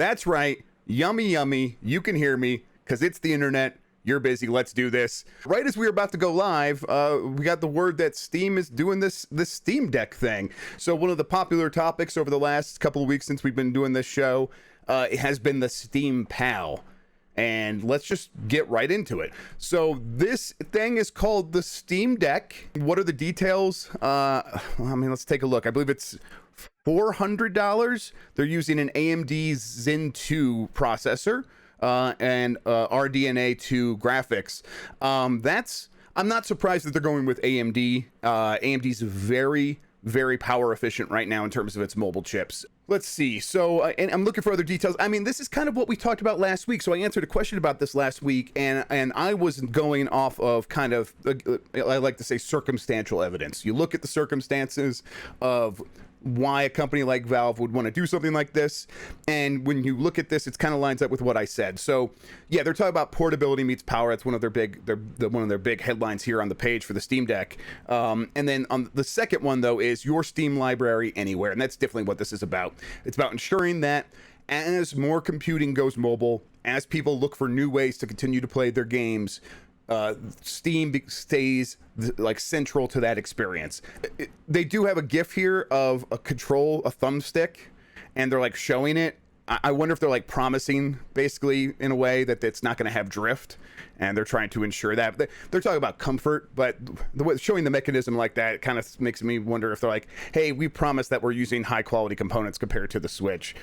That's right. Yummy, yummy. You can hear me because it's the internet. You're busy. Let's do this. Right as we were about to go live, we got the word that Steam is doing this Steam Deck thing. So one of the popular topics over the last couple of weeks since we've been doing this show it has been the Steam Pal. And let's just get right into it. So this thing is called the Steam Deck. What are the details? Let's take a look. I believe it's $400. They're using an AMD Zen 2 processor and RDNA 2 graphics. I'm not surprised that they're going with AMD. AMD's very power efficient right now in terms of its mobile chips. Let's see. So, and I'm looking for other details. I mean, this is kind of what we talked about last week. So I answered a question about this last week, and I was going off of kind of, I like to say, circumstantial evidence. You look at the circumstances of why a company like Valve would want to do something like this, and when you look at this, it kind of lines up with what I said. So yeah, they're talking about portability meets power. That's one of their big headlines here on the page for the Steam Deck. And then on the second one though is your Steam library anywhere, and that's definitely what this is about. It's about ensuring that as more computing goes mobile, as people look for new ways to continue to play their games, Steam stays like central to that experience. They do have a GIF here of a thumbstick, and they're like showing it. I wonder if they're like promising basically in a way that it's not going to have drift, and they're trying to ensure that. They're talking about comfort, but the way showing the mechanism like that kind of makes me wonder if they're like, hey, we promise that we're using high quality components compared to the Switch.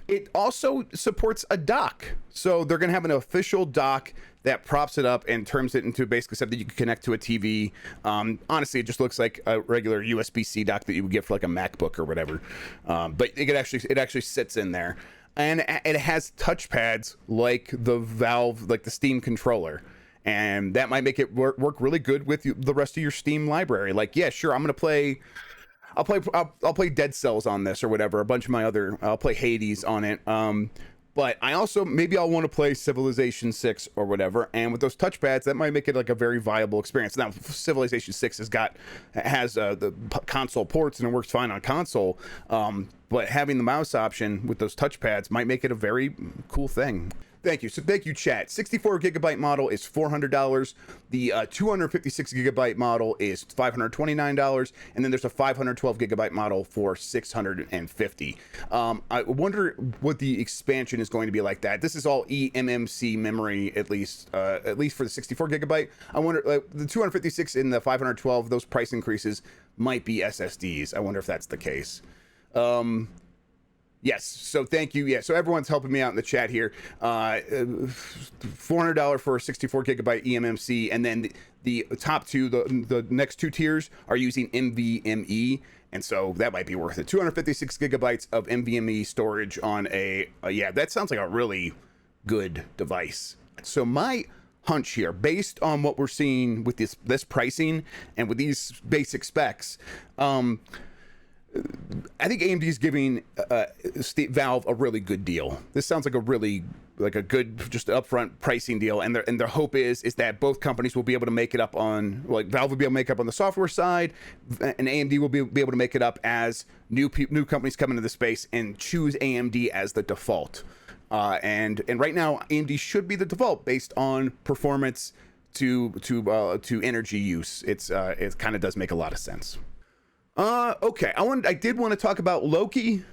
It also supports a dock, so they're going to have an official dock that props it up and turns it into basically something you can connect to a TV. Honestly, it just looks like a regular USB-C dock that you would get for like a MacBook or whatever. But it actually sits in there, and it has touchpads like the Valve, like the Steam controller. And that might make it work really good with the rest of your Steam library. Like, yeah, sure, I'll play Dead Cells on this or whatever. I'll play Hades on it. But I also, maybe I'll want to play Civilization 6 or whatever. And with those touchpads, that might make it like a very viable experience. Now, Civilization 6 has the console ports and it works fine on console. But having the mouse option with those touchpads might make it a very cool thing. Thank you. So thank you, chat. 64 gigabyte model is $400. The 256 gigabyte model is $529. And then there's a 512 gigabyte model for $650. I wonder what the expansion is going to be like that. This is all eMMC memory, at least for the 64 gigabyte. I wonder, the 256 and the 512, those price increases might be SSDs. I wonder if that's the case. Yes, so thank you. Yeah, so everyone's helping me out in the chat here. $400 for a 64 gigabyte eMMC, and then the top two, the next two tiers are using NVMe, and so that might be worth it. 256 gigabytes of NVMe storage on yeah, that sounds like a really good device. So my hunch here, based on what we're seeing with this pricing and with these basic specs, I think AMD is giving Valve a really good deal. This sounds like a good, just upfront pricing deal, and their hope is that both companies will be able to make it up on, like, Valve will be able to make it up on the software side, and AMD will be able to make it up as new companies come into the space and choose AMD as the default. And right now AMD should be the default based on performance to energy use. It kind of does make a lot of sense. Okay, I did want to talk about Loki,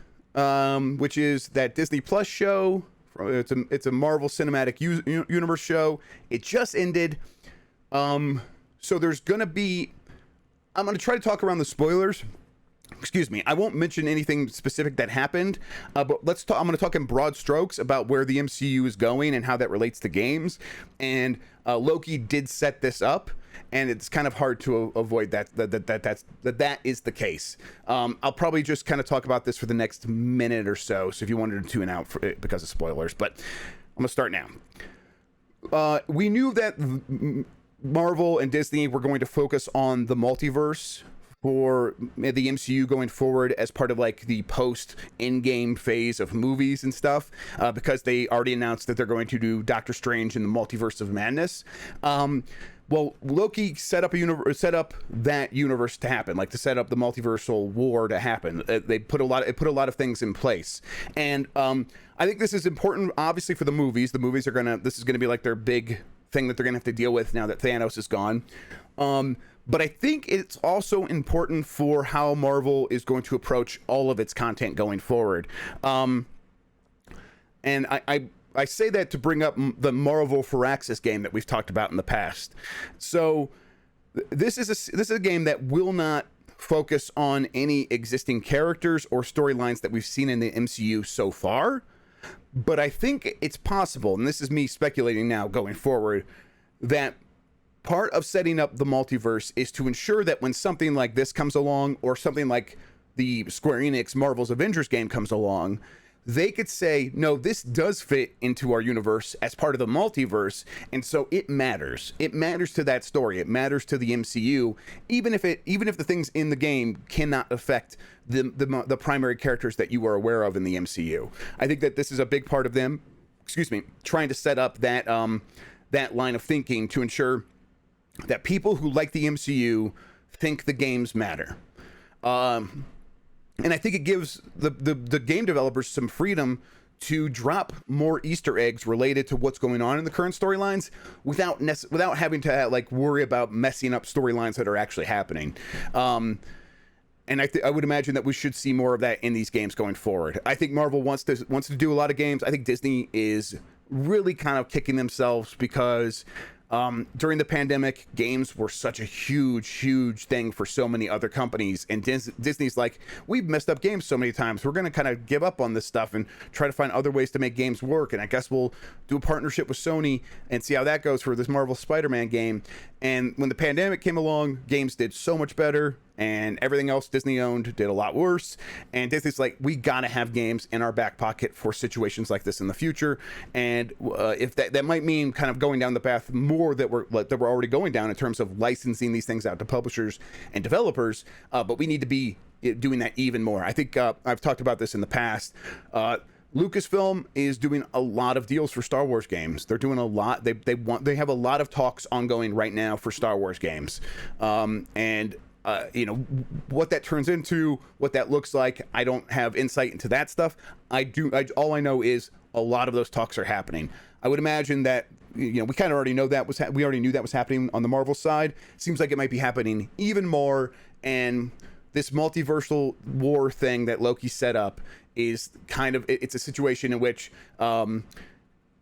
which is that Disney Plus show. It's a Marvel Cinematic Universe show. It just ended. So there's gonna be. I'm gonna try to talk around the spoilers. Excuse me. I won't mention anything specific that happened, but let's talk. I'm going to talk in broad strokes about where the MCU is going and how that relates to games. And Loki did set this up, and it's kind of hard to avoid that is the case. I'll probably just kind of talk about this for the next minute or so. So if you wanted to tune out for it because of spoilers, but I'm gonna start now. We knew that Marvel and Disney were going to focus on the multiverse for the MCU going forward as part of like the post in-game phase of movies and stuff, because they already announced that they're going to do Doctor Strange in the Multiverse of Madness. Well, Loki set up that universe to happen, like to set up the multiversal war to happen. They put a lot of things in place, and I think this is important, obviously, for the movies. The movies this is gonna be like their big thing that they're gonna have to deal with now that Thanos is gone. But I think it's also important for how Marvel is going to approach all of its content going forward. And I say that to bring up the Marvel for Access game that we've talked about in the past. So this is a game that will not focus on any existing characters or storylines that we've seen in the MCU so far. But I think it's possible, and this is me speculating now going forward, that part of setting up the multiverse is to ensure that when something like this comes along, or something like the Square Enix Marvel's Avengers game comes along, they could say, no, this does fit into our universe as part of the multiverse, and so it matters. It matters to that story. It matters to the MCU, even if the things in the game cannot affect the primary characters that you are aware of in the MCU. I think that this is a big part of them, trying to set up that that line of thinking to ensure that people who like the MCU think the games matter. And I think it gives the game developers some freedom to drop more Easter eggs related to what's going on in the current storylines without having to like worry about messing up storylines that are actually happening. And I would imagine that we should see more of that in these games going forward. I think Marvel wants to do a lot of games. I think Disney is really kind of kicking themselves because during the pandemic, games were such a huge thing for so many other companies, and Disney's like, we've messed up games so many times, we're going to kind of give up on this stuff and try to find other ways to make games work, and I guess we'll do a partnership with Sony and see how that goes for this Marvel Spider-Man game. And when the pandemic came along, games did so much better, and everything else Disney owned did a lot worse. And Disney's like, we gotta have games in our back pocket for situations like this in the future. And if that might mean kind of going down the path more that we're already going down in terms of licensing these things out to publishers and developers, but we need to be doing that even more. I think I've talked about this in the past. Lucasfilm is doing a lot of deals for Star Wars games. They're doing a lot. They have a lot of talks ongoing right now for Star Wars games, and what that turns into, what that looks like, I don't have insight into that stuff. All I know is a lot of those talks are happening. I would imagine that we kind of already know that we already knew that was happening on the Marvel side. Seems like it might be happening even more, and this multiversal war thing that Loki set up is it's a situation in which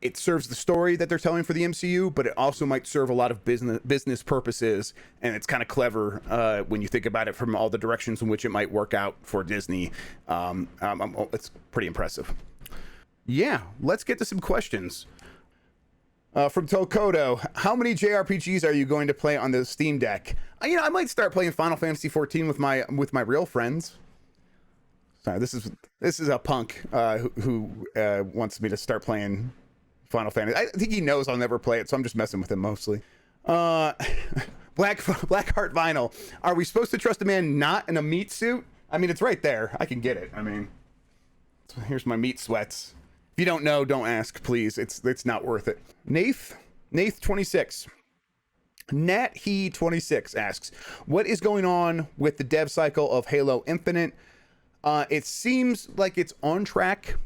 it serves the story that they're telling for the MCU, but it also might serve a lot of business purposes, and it's kind of clever when you think about it from all the directions in which it might work out for Disney. It's pretty impressive. Yeah, let's get to some questions. From Tokoto, how many JRPGs are you going to play on the Steam Deck? I might start playing Final Fantasy 14 with my real friends. Sorry, this is a punk who wants me to start playing Final Fantasy. I think he knows I'll never play it, so I'm just messing with him mostly. Blackheart Vinyl. Are we supposed to trust a man not in a meat suit? I mean, it's right there. I can get it. I mean, here's my meat sweats. If you don't know, don't ask, please. It's not worth it. Nath 26. Nat He 26 asks, what is going on with the dev cycle of Halo Infinite? It seems like it's on track.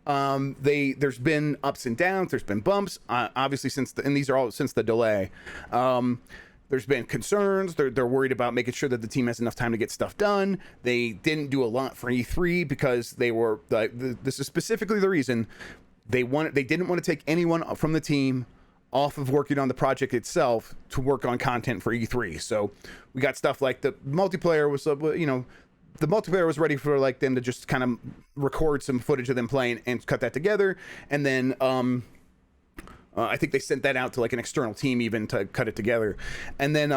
There's been ups and downs, there's been bumps, obviously these are all since the delay. There's been concerns. They're worried about making sure that the team has enough time to get stuff done. They didn't do a lot for E3 because they were this is specifically the reason they didn't want to take anyone from the team off of working on the project itself to work on content for E3. So we got stuff like the multiplayer was the multiplayer was ready for like them to just kind of record some footage of them playing and cut that together, and then I think they sent that out to like an external team even to cut it together, and then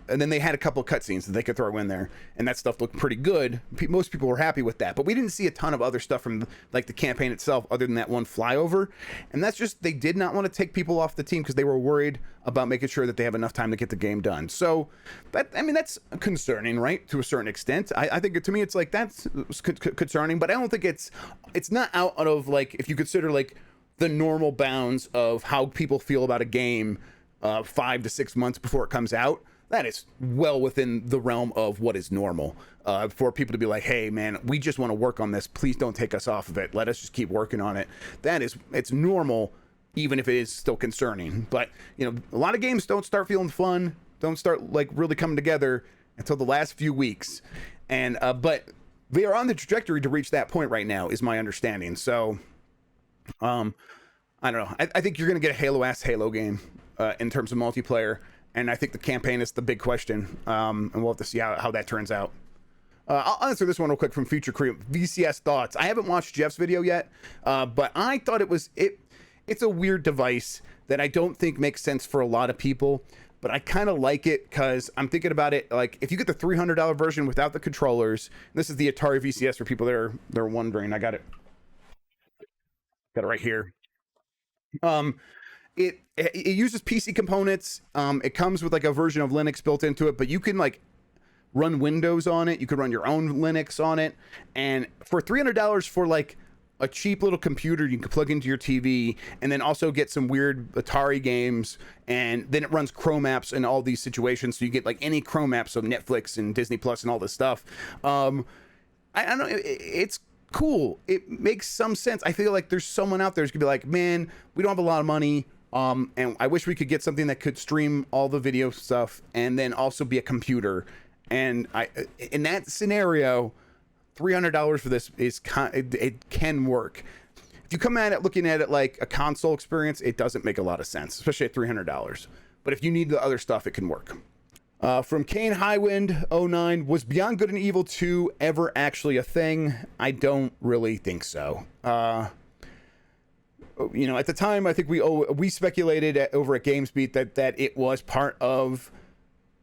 they had a couple of cutscenes that they could throw in there, and that stuff looked pretty good. Most people were happy with that, but we didn't see a ton of other stuff from like the campaign itself other than that one flyover, and that's just they did not want to take people off the team because they were worried about making sure that they have enough time to get the game done. So that's concerning, right, to a certain extent. I think to me it's like that's concerning, but I don't think it's not out of like, if you consider like the normal bounds of how people feel about a game 5 to 6 months before it comes out, that is well within the realm of what is normal. For people to be like, hey man, we just want to work on this, please don't take us off of it, let us just keep working on it. It's normal, even if it is still concerning. But you know, a lot of games don't start feeling fun, don't start like really coming together until the last few weeks. And but they are on the trajectory to reach that point right now, is my understanding. So I don't know, I think you're gonna get a Halo game in terms of multiplayer, and I think the campaign is the big question, and we'll have to see how that turns out. I'll answer this one real quick from Future Creep. VCS thoughts. I haven't watched Jeff's video yet, but I thought it's a weird device that I don't think makes sense for a lot of people, but I kind of like it because I'm thinking about it like, if you get the $300 version without the controllers, this is the Atari VCS for people that are wondering. I got it right here. It uses PC components. It comes with like a version of Linux built into it, but you can like run Windows on it. You could run your own Linux on it. And for $300 for like a cheap little computer you can plug into your TV, and then also get some weird Atari games, and then it runs Chrome apps in all these situations. So you get like any Chrome apps, so Netflix and Disney Plus and all this stuff. I don't know. It's cool. It makes some sense. I feel like there's someone out there who's gonna be like, man, we don't have a lot of money. And I wish we could get something that could stream all the video stuff and then also be a computer. And in that scenario, $300 for this it can work. If you come at it looking at it like a console experience, it doesn't make a lot of sense, especially at $300. But if you need the other stuff, it can work. From Kane Highwind 09, was Beyond Good and Evil 2 ever actually a thing? I don't really think so. You know, at the time, I think we speculated over at GamesBeat that it was part of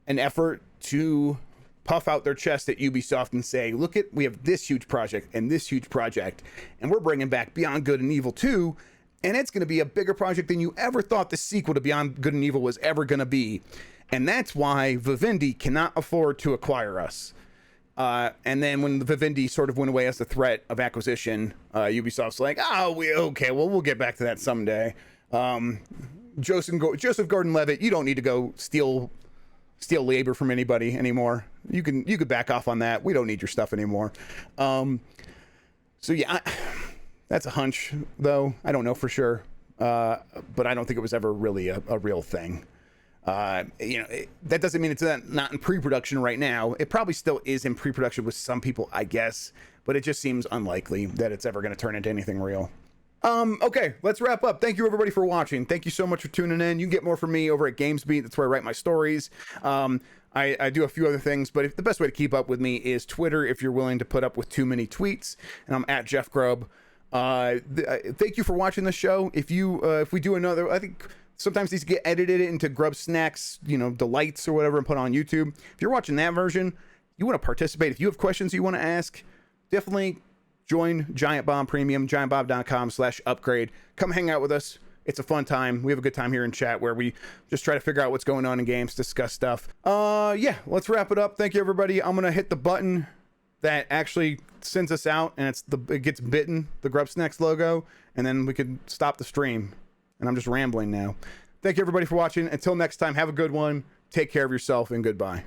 an effort to puff out their chest at Ubisoft and say, look, we have this huge project and this huge project, and we're bringing back Beyond Good and Evil 2, and it's going to be a bigger project than you ever thought the sequel to Beyond Good and Evil was ever going to be. And that's why Vivendi cannot afford to acquire us. And then when the Vivendi sort of went away as the threat of acquisition, Ubisoft's like, we'll get back to that someday. Joseph Gordon-Levitt, you don't need to go steal labor from anybody anymore. You could back off on that. We don't need your stuff anymore. So yeah, that's a hunch though. I don't know for sure. But I don't think it was ever really a real thing. You know, that doesn't mean it's not in pre-production right now. It probably still is in pre-production with some people, I guess, but it just seems unlikely that it's ever going to turn into anything real. Okay, let's wrap up. Thank you everybody for watching. Thank you so much for tuning in. You can get more from me over at GamesBeat. That's where I write my stories. I do a few other things, but the best way to keep up with me is Twitter, if you're willing to put up with too many tweets, and I'm at Jeff Grubb. Thank you for watching the show. If we do another, I think sometimes these get edited into GrubbSnax, delights or whatever, and put on YouTube. If you're watching that version, you want to participate. If you have questions you want to ask, definitely join Giant Bomb Premium, giantbomb.com/upgrade. Come hang out with us. It's a fun time. We have a good time here in chat where we just try to figure out what's going on in games, discuss stuff. Yeah, let's wrap it up. Thank you, everybody. I'm going to hit the button that actually sends us out, and it gets bitten, the GrubbSnax logo, and then we can stop the stream. And I'm just rambling now. Thank you, everybody, for watching. Until next time, have a good one. Take care of yourself, and goodbye.